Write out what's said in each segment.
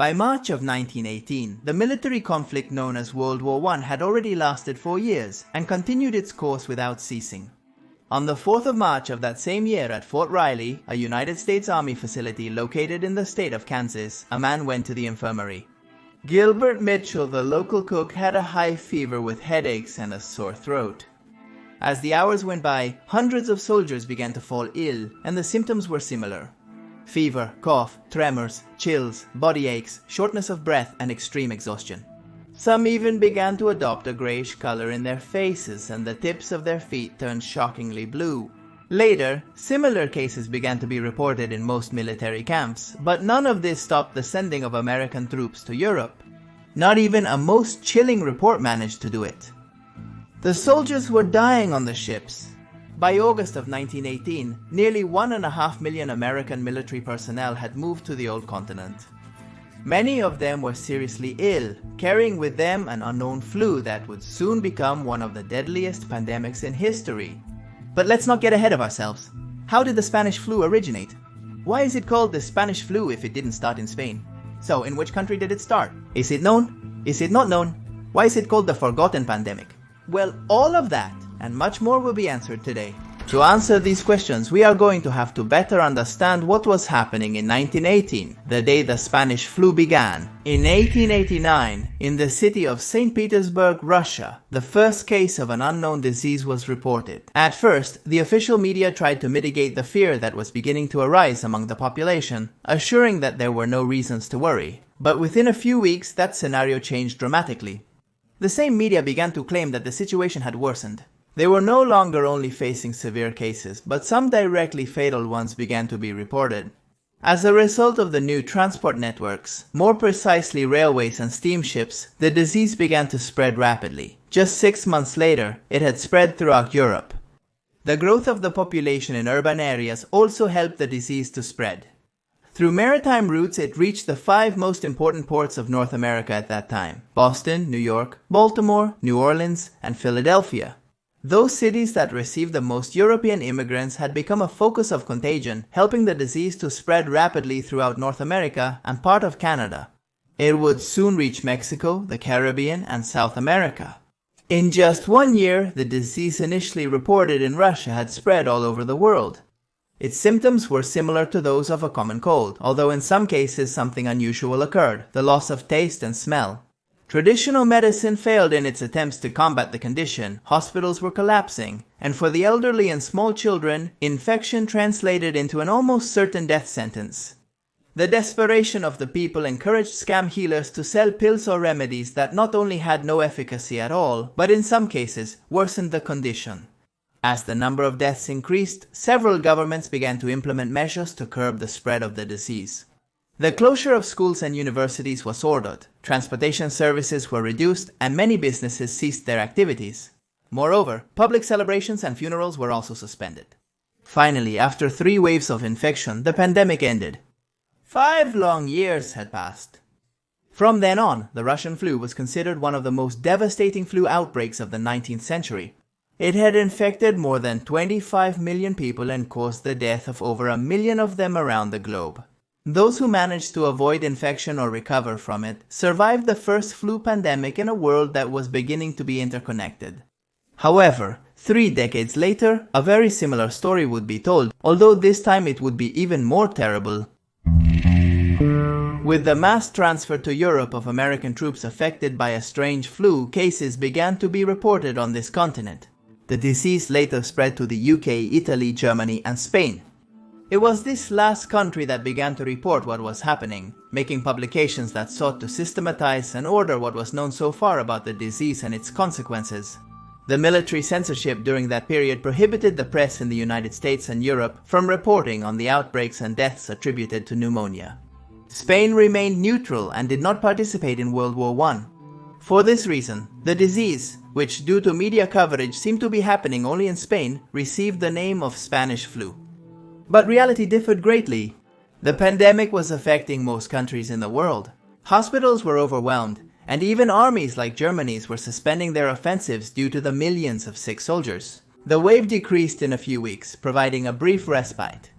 By March of 1918, the military conflict known as World War I had already lasted 4 years and continued its course without ceasing. On the 4th of March of that same year at Fort Riley, a United States Army facility located in the state of Kansas, a man went to the infirmary. Gilbert Mitchell, the local cook, had a high fever with headaches and a sore throat. As the hours went by, hundreds of soldiers began to fall ill, and the symptoms were similar. Fever, cough, tremors, chills, body aches, shortness of breath, and extreme exhaustion. Some even began to adopt a grayish color in their faces, and the tips of their feet turned shockingly blue. Later, similar cases began to be reported in most military camps, but none of this stopped the sending of American troops to Europe. Not even a most chilling report managed to do it. The soldiers were dying on the ships. By August of 1918, nearly 1.5 million American military personnel had moved to the old continent. Many of them were seriously ill, carrying with them an unknown flu that would soon become one of the deadliest pandemics in history. But let's not get ahead of ourselves. How did the Spanish flu originate? Why is it called the Spanish flu if it didn't start in Spain? So, in which country did it start? Is it known? Is it not known? Why is it called the forgotten pandemic? Well, all of that and much more will be answered today. To answer these questions, we are going to have to better understand what was happening in 1918, the day the Spanish flu began. In 1889, in the city of St. Petersburg, Russia, the first case of an unknown disease was reported. At first, the official media tried to mitigate the fear that was beginning to arise among the population, assuring that there were no reasons to worry. But within a few weeks, that scenario changed dramatically. The same media began to claim that the situation had worsened. They were no longer only facing severe cases, but some directly fatal ones began to be reported. As a result of the new transport networks, more precisely railways and steamships, the disease began to spread rapidly. Just 6 months later, it had spread throughout Europe. The growth of the population in urban areas also helped the disease to spread. Through maritime routes, it reached the 5 most important ports of North America at that time: Boston, New York, Baltimore, New Orleans, and Philadelphia. Those cities that received the most European immigrants had become a focus of contagion, helping the disease to spread rapidly throughout North America and part of Canada. It would soon reach Mexico, the Caribbean, and South America. In just 1 year, the disease initially reported in Russia had spread all over the world. Its symptoms were similar to those of a common cold, although in some cases something unusual occurred: the loss of taste and smell. Traditional medicine failed in its attempts to combat the condition, hospitals were collapsing, and for the elderly and small children, infection translated into an almost certain death sentence. The desperation of the people encouraged scam healers to sell pills or remedies that not only had no efficacy at all, but in some cases worsened the condition. As the number of deaths increased, several governments began to implement measures to curb the spread of the disease. The closure of schools and universities was ordered, transportation services were reduced, and many businesses ceased their activities. Moreover, public celebrations and funerals were also suspended. Finally, after 3 waves of infection, the pandemic ended. 5 long years had passed. From then on, the Russian flu was considered one of the most devastating flu outbreaks of the 19th century. It had infected more than 25 million people and caused the death of over 1 million of them around the globe. Those who managed to avoid infection or recover from it survived the first flu pandemic in a world that was beginning to be interconnected. However, 3 decades later, a very similar story would be told, although this time it would be even more terrible. With the mass transfer to Europe of American troops affected by a strange flu, cases began to be reported on this continent. The disease later spread to the UK, Italy, Germany, and Spain. It was this last country that began to report what was happening, making publications that sought to systematize and order what was known so far about the disease and its consequences. The military censorship during that period prohibited the press in the United States and Europe from reporting on the outbreaks and deaths attributed to pneumonia. Spain remained neutral and did not participate in World War I. For this reason, the disease, which due to media coverage seemed to be happening only in Spain, received the name of Spanish flu. But reality differed greatly. The pandemic was affecting most countries in the world. Hospitals were overwhelmed, and even armies like Germany's were suspending their offensives due to the millions of sick soldiers. The wave decreased in a few weeks, providing a brief respite.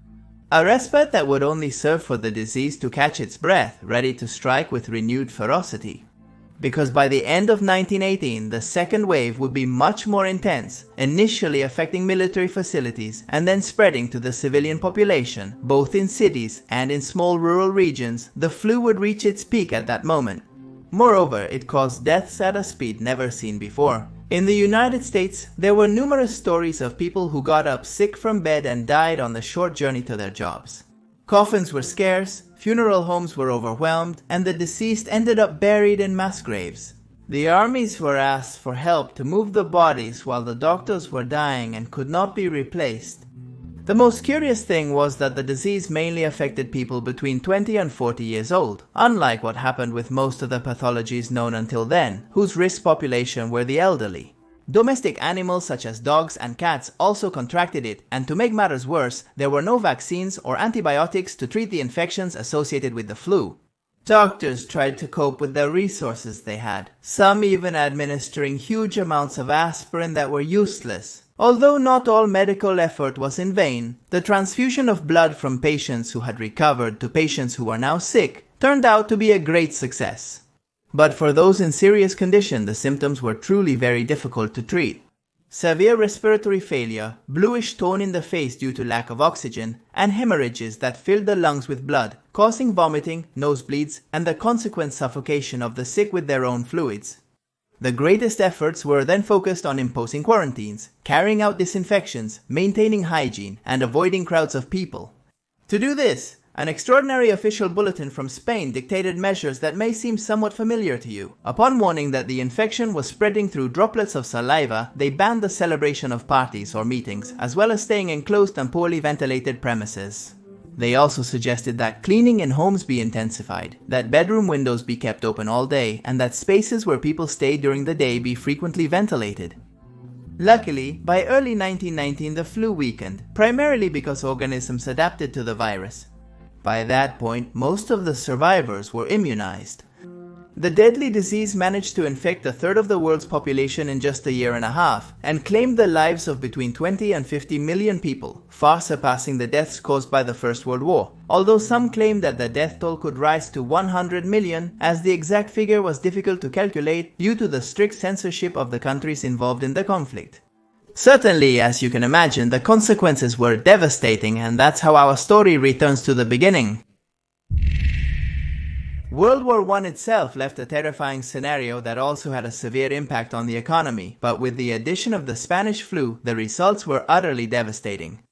A respite that would only serve for the disease to catch its breath, ready to strike with renewed ferocity. Because by the end of 1918, the second wave would be much more intense, initially affecting military facilities and then spreading to the civilian population. Both in cities and in small rural regions, the flu would reach its peak at that moment. Moreover, it caused deaths at a speed never seen before. In the United States, there were numerous stories of people who got up sick from bed and died on the short journey to their jobs. Coffins were scarce, funeral homes were overwhelmed, and the deceased ended up buried in mass graves. The armies were asked for help to move the bodies while the doctors were dying and could not be replaced. The most curious thing was that the disease mainly affected people between 20 and 40 years old, unlike what happened with most of the pathologies known until then, whose risk population were the elderly. Domestic animals such as dogs and cats also contracted it, and to make matters worse, there were no vaccines or antibiotics to treat the infections associated with the flu. Doctors tried to cope with the resources they had, some even administering huge amounts of aspirin that were useless. Although not all medical effort was in vain, the transfusion of blood from patients who had recovered to patients who were now sick turned out to be a great success. But for those in serious condition, the symptoms were truly very difficult to treat. Severe respiratory failure, bluish tone in the face due to lack of oxygen, and hemorrhages that filled the lungs with blood, causing vomiting, nosebleeds, and the consequent suffocation of the sick with their own fluids. The greatest efforts were then focused on imposing quarantines, carrying out disinfections, maintaining hygiene, and avoiding crowds of people. To do this, an extraordinary official bulletin from Spain dictated measures that may seem somewhat familiar to you. Upon warning that the infection was spreading through droplets of saliva, they banned the celebration of parties or meetings, as well as staying in closed and poorly ventilated premises. They also suggested that cleaning in homes be intensified, that bedroom windows be kept open all day, and that spaces where people stay during the day be frequently ventilated. Luckily, by early 1919 the flu weakened, primarily because organisms adapted to the virus. By that point, most of the survivors were immunized. The deadly disease managed to infect a third of the world's population in just a year and a half, and claimed the lives of between 20 and 50 million people, far surpassing the deaths caused by the First World War, although some claim that the death toll could rise to 100 million, as the exact figure was difficult to calculate due to the strict censorship of the countries involved in the conflict. Certainly, as you can imagine, the consequences were devastating, and that's how our story returns to the beginning. World War I itself left a terrifying scenario that also had a severe impact on the economy, but with the addition of the Spanish flu, the results were utterly devastating.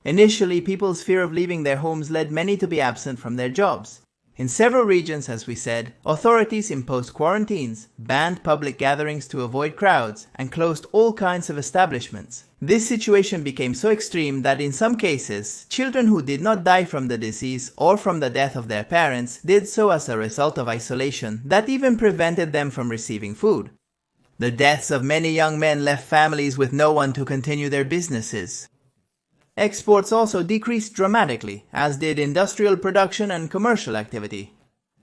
Initially, people's fear of leaving their homes led many to be absent from their jobs. In several regions, as we said, authorities imposed quarantines, banned public gatherings to avoid crowds, and closed all kinds of establishments. This situation became so extreme that in some cases, children who did not die from the disease or from the death of their parents did so as a result of isolation that even prevented them from receiving food. The deaths of many young men left families with no one to continue their businesses. Exports also decreased dramatically, as did industrial production and commercial activity.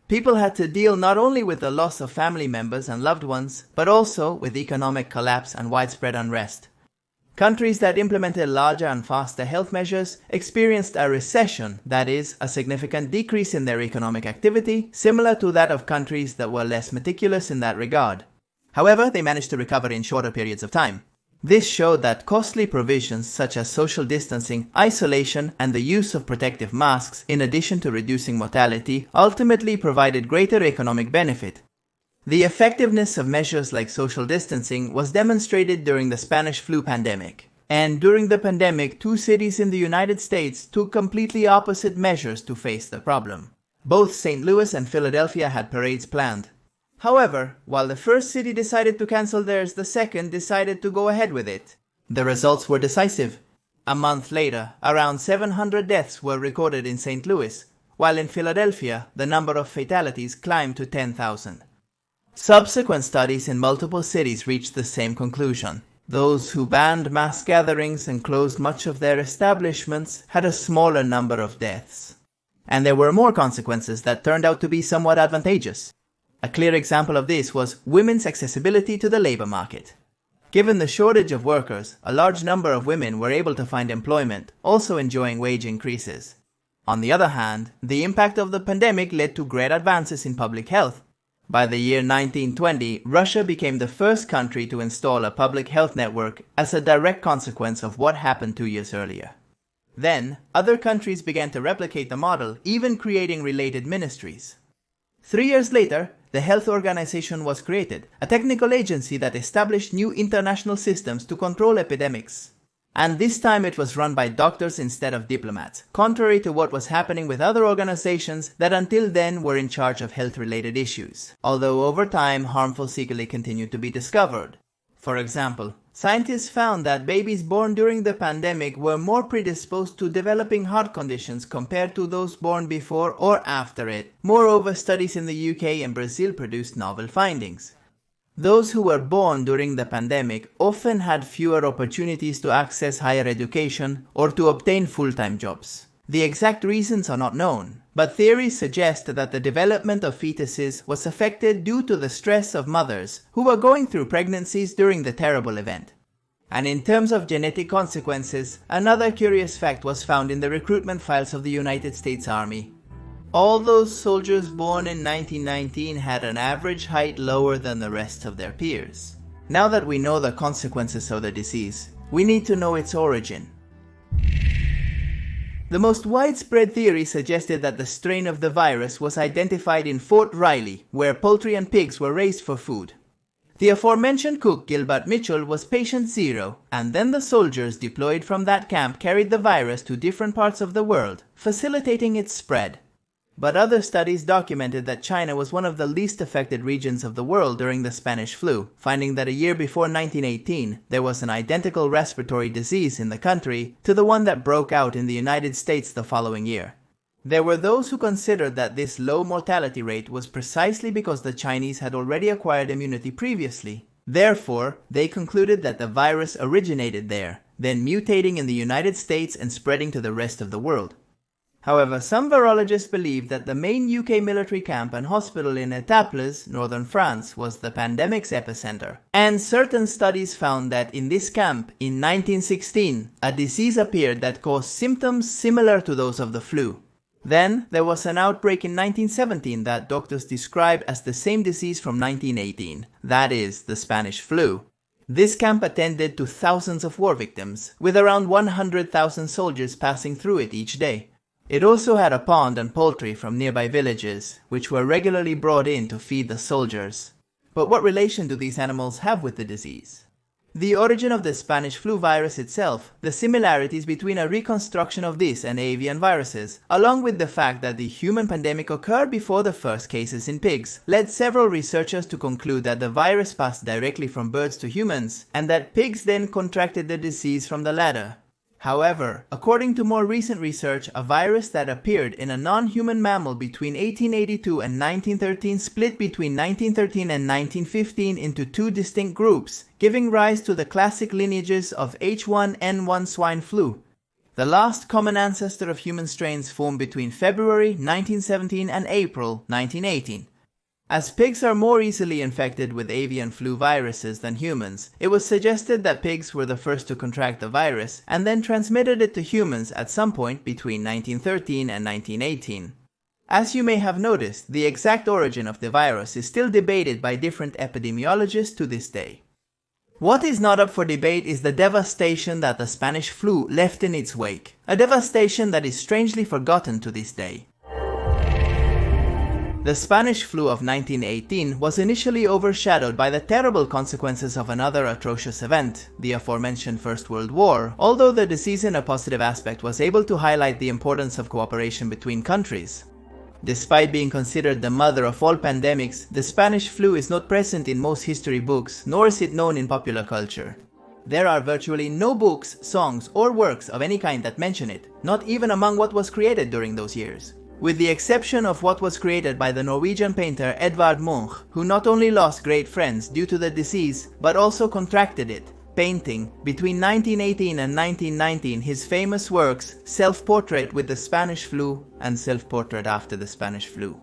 People had to deal not only with the loss of family members and loved ones, but also with economic collapse and widespread unrest. Countries that implemented larger and faster health measures experienced a recession, that is, a significant decrease in their economic activity, similar to that of countries that were less meticulous in that regard. However, they managed to recover in shorter periods of time. This showed that costly provisions such as social distancing, isolation, and the use of protective masks, in addition to reducing mortality, ultimately provided greater economic benefit. The effectiveness of measures like social distancing was demonstrated during the Spanish flu pandemic. And during the pandemic, 2 cities in the United States took completely opposite measures to face the problem. Both St. Louis and Philadelphia had parades planned. However, while the first city decided to cancel theirs, the second decided to go ahead with it. The results were decisive. A month later, around 700 deaths were recorded in St. Louis, while in Philadelphia, the number of fatalities climbed to 10,000. Subsequent studies in multiple cities reached the same conclusion. Those who banned mass gatherings and closed much of their establishments had a smaller number of deaths. And there were more consequences that turned out to be somewhat advantageous. A clear example of this was women's accessibility to the labor market. Given the shortage of workers, a large number of women were able to find employment, also enjoying wage increases. On the other hand, the impact of the pandemic led to great advances in public health. By the year 1920, Russia became the first country to install a public health network as a direct consequence of what happened 2 years earlier. Then, other countries began to replicate the model, even creating related ministries. 3 years later, the Health Organization was created, a technical agency that established new international systems to control epidemics. And this time it was run by doctors instead of diplomats, contrary to what was happening with other organizations that until then were in charge of health-related issues, although over time harmful sequelae continued to be discovered. For example, scientists found that babies born during the pandemic were more predisposed to developing heart conditions compared to those born before or after it. Moreover, studies in the UK and Brazil produced novel findings. Those who were born during the pandemic often had fewer opportunities to access higher education or to obtain full-time jobs. The exact reasons are not known, but theories suggest that the development of fetuses was affected due to the stress of mothers who were going through pregnancies during the terrible event. And in terms of genetic consequences, another curious fact was found in the recruitment files of the United States Army. All those soldiers born in 1919 had an average height lower than the rest of their peers. Now that we know the consequences of the disease, we need to know its origin. The most widespread theory suggested that the strain of the virus was identified in Fort Riley, where poultry and pigs were raised for food. The aforementioned cook, Gilbert Mitchell, was patient zero, and then the soldiers deployed from that camp carried the virus to different parts of the world, facilitating its spread. But other studies documented that China was one of the least affected regions of the world during the Spanish flu, finding that a year before 1918, there was an identical respiratory disease in the country to the one that broke out in the United States the following year. There were those who considered that this low mortality rate was precisely because the Chinese had already acquired immunity previously. Therefore, they concluded that the virus originated there, then mutating in the United States and spreading to the rest of the world. However, some virologists believe that the main UK military camp and hospital in Etaples, northern France, was the pandemic's epicenter. And certain studies found that in this camp, in 1916, a disease appeared that caused symptoms similar to those of the flu. Then, there was an outbreak in 1917 that doctors described as the same disease from 1918, that is, the Spanish flu. This camp attended to thousands of war victims, with around 100,000 soldiers passing through it each day. It also had a pond and poultry from nearby villages, which were regularly brought in to feed the soldiers. But what relation do these animals have with the disease? The origin of the Spanish flu virus itself, the similarities between a reconstruction of this and avian viruses, along with the fact that the human pandemic occurred before the first cases in pigs, led several researchers to conclude that the virus passed directly from birds to humans, and that pigs then contracted the disease from the latter. However, according to more recent research, a virus that appeared in a non-human mammal between 1882 and 1913 split between 1913 and 1915 into two distinct groups, giving rise to the classic lineages of H1N1 swine flu. The last common ancestor of human strains formed between February 1917 and April 1918. As pigs are more easily infected with avian flu viruses than humans, it was suggested that pigs were the first to contract the virus and then transmitted it to humans at some point between 1913 and 1918. As you may have noticed, the exact origin of the virus is still debated by different epidemiologists to this day. What is not up for debate is the devastation that the Spanish flu left in its wake, a devastation that is strangely forgotten to this day. The Spanish flu of 1918 was initially overshadowed by the terrible consequences of another atrocious event, the aforementioned First World War, although the disease in a positive aspect was able to highlight the importance of cooperation between countries. Despite being considered the mother of all pandemics, the Spanish flu is not present in most history books, nor is it known in popular culture. There are virtually no books, songs, or works of any kind that mention it, not even among what was created during those years. With the exception of what was created by the Norwegian painter Edvard Munch, who not only lost great friends due to the disease, but also contracted it, painting, between 1918 and 1919, his famous works Self-Portrait with the Spanish Flu and Self-Portrait After the Spanish Flu.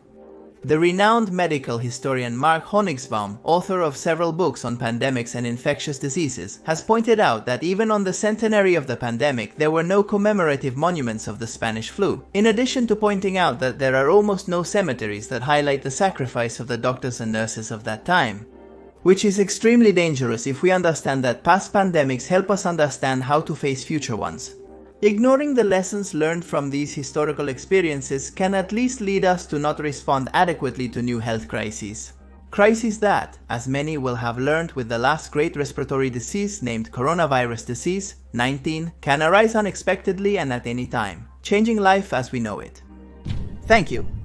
The renowned medical historian Mark Honigbaum, author of several books on pandemics and infectious diseases, has pointed out that even on the centenary of the pandemic, there were no commemorative monuments of the Spanish flu, in addition to pointing out that there are almost no cemeteries that highlight the sacrifice of the doctors and nurses of that time. Which is extremely dangerous if we understand that past pandemics help us understand how to face future ones. Ignoring the lessons learned from these historical experiences can at least lead us to not respond adequately to new health crises. Crises that, as many will have learned with the last great respiratory disease named coronavirus disease, 19, can arise unexpectedly and at any time, changing life as we know it. Thank you.